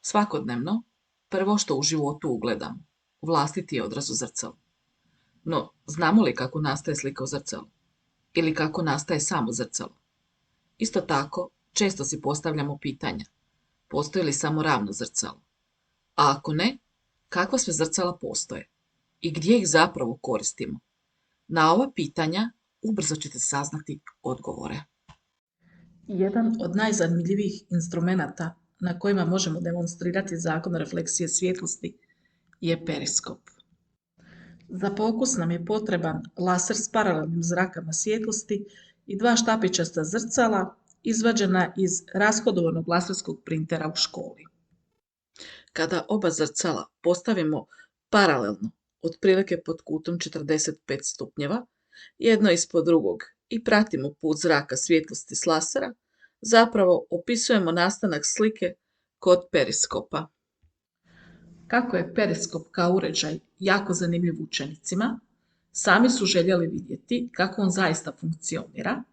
Svakodnevno, prvo što u životu ugledam, vlastiti je odraz u zrcalu. No, znamo li kako nastaje slika u zrcalu? Ili kako nastaje samo zrcalo? Isto tako, često si postavljamo pitanja. Postoji li samo ravno zrcalo? A ako ne, kakva sve zrcala postoje? I gdje ih zapravo koristimo? Na ova pitanja ubrzo ćete saznati odgovore. Jedan od najzanimljivijih instrumenata na kojima možemo demonstrirati zakon refleksije svjetlosti je periskop. Za pokus nam je potreban laser s paralelnim zrakama svjetlosti i dva štapičasta zrcala izvađena iz rashodovanog laserskog printera u školi. Kada oba zrcala postavimo paralelno, otprilike pod kutom 45 stupnjeva, jedno ispod drugog i pratimo put zraka svjetlosti s lasera, zapravo opisujemo nastanak slike kod periskopa. Kako je periskop kao uređaj jako zanimljiv učenicima, sami su željeli vidjeti kako on zaista funkcionira,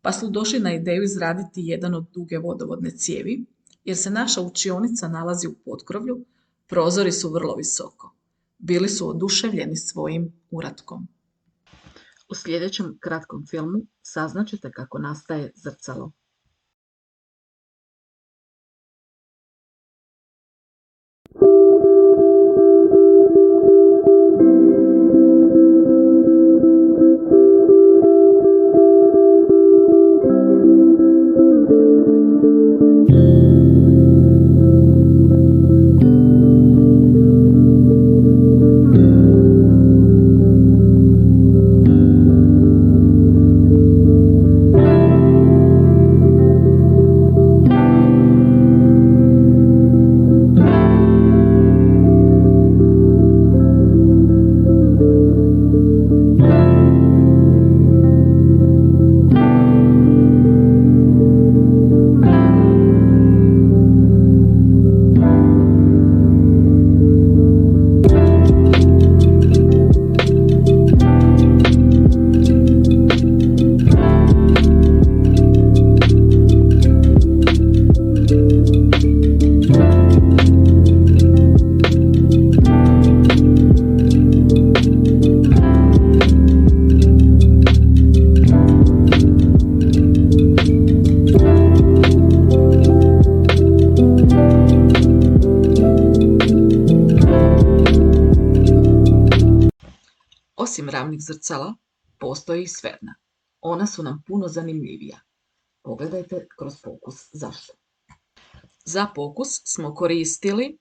pa su došli na ideju izraditi jedan od duge vodovodne cijevi, jer se naša učionica nalazi u potkrovlju, prozori su vrlo visoko. Bili su oduševljeni svojim uratkom. U sljedećem kratkom filmu saznaćete kako nastaje zrcalo. Osim ravnih zrcala, postoji i sferna. Ona su nam puno zanimljivija. Pogledajte kroz fokus zašto. Za pokus smo koristili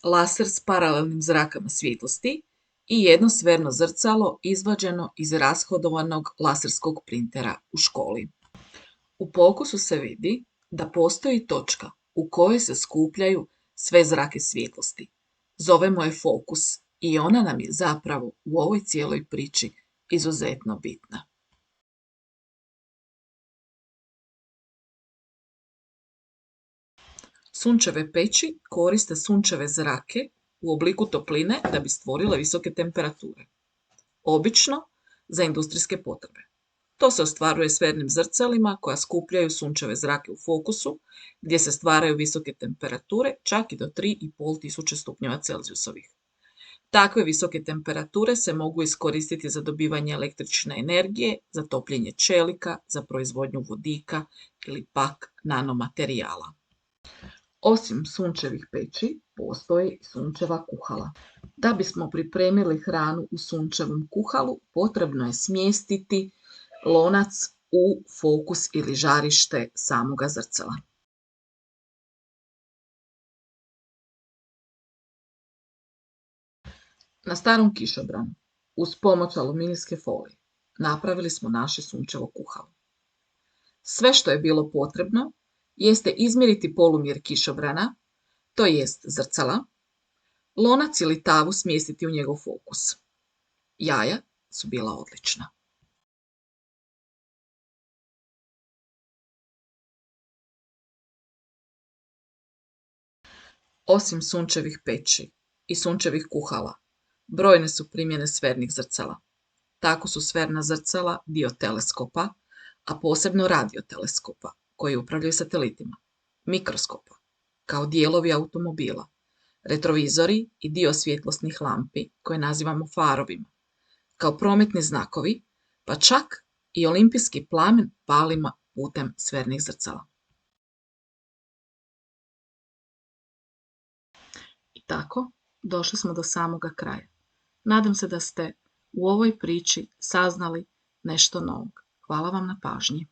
laser s paralelnim zrakama svjetlosti i jedno sferno zrcalo izvađeno iz rashodovanog laserskog printera u školi. U pokusu se vidi da postoji točka u kojoj se skupljaju sve zrake svjetlosti. Zovemo je fokus i ona nam je zapravo u ovoj cijeloj priči izuzetno bitna. Sunčeve peći koriste sunčeve zrake u obliku topline da bi stvorile visoke temperature. Obično za industrijske potrebe. To se ostvaruje sfernim zrcalima koja skupljaju sunčeve zrake u fokusu gdje se stvaraju visoke temperature čak i do 3500 stupnjeva Celzijusovih. Takve visoke temperature se mogu iskoristiti za dobivanje električne energije, za topljenje čelika, za proizvodnju vodika ili pak nanomaterijala. Osim sunčevih peći, postoji i sunčeva kuhala. Da bismo pripremili hranu u sunčevom kuhalu, potrebno je smjestiti lonac u fokus ili žarište samoga zrcala. Na starom kišobranu, uz pomoć aluminijske folije, napravili smo naše sunčevo kuhalo. Sve što je bilo potrebno jeste izmjeriti polumjer kišobrana, to jest zrcala, lonac ili tavu smjestiti u njegov fokus. Jaja su bila odlična. Osim sunčevih peći i sunčevih kuhala, brojne su primjene sfernih zrcala. Tako su sferna zrcala dio teleskopa, a posebno radioteleskopa, koji upravljaju satelitima, mikroskopa, kao dijelovi automobila, retrovizori i dio svjetlosnih lampi koje nazivamo farovima, kao prometni znakovi, pa čak i olimpijski plamen palimo putem sfernih zrcala. I tako došli smo do samoga kraja. Nadam se da ste u ovoj priči saznali nešto novog. Hvala vam na pažnji.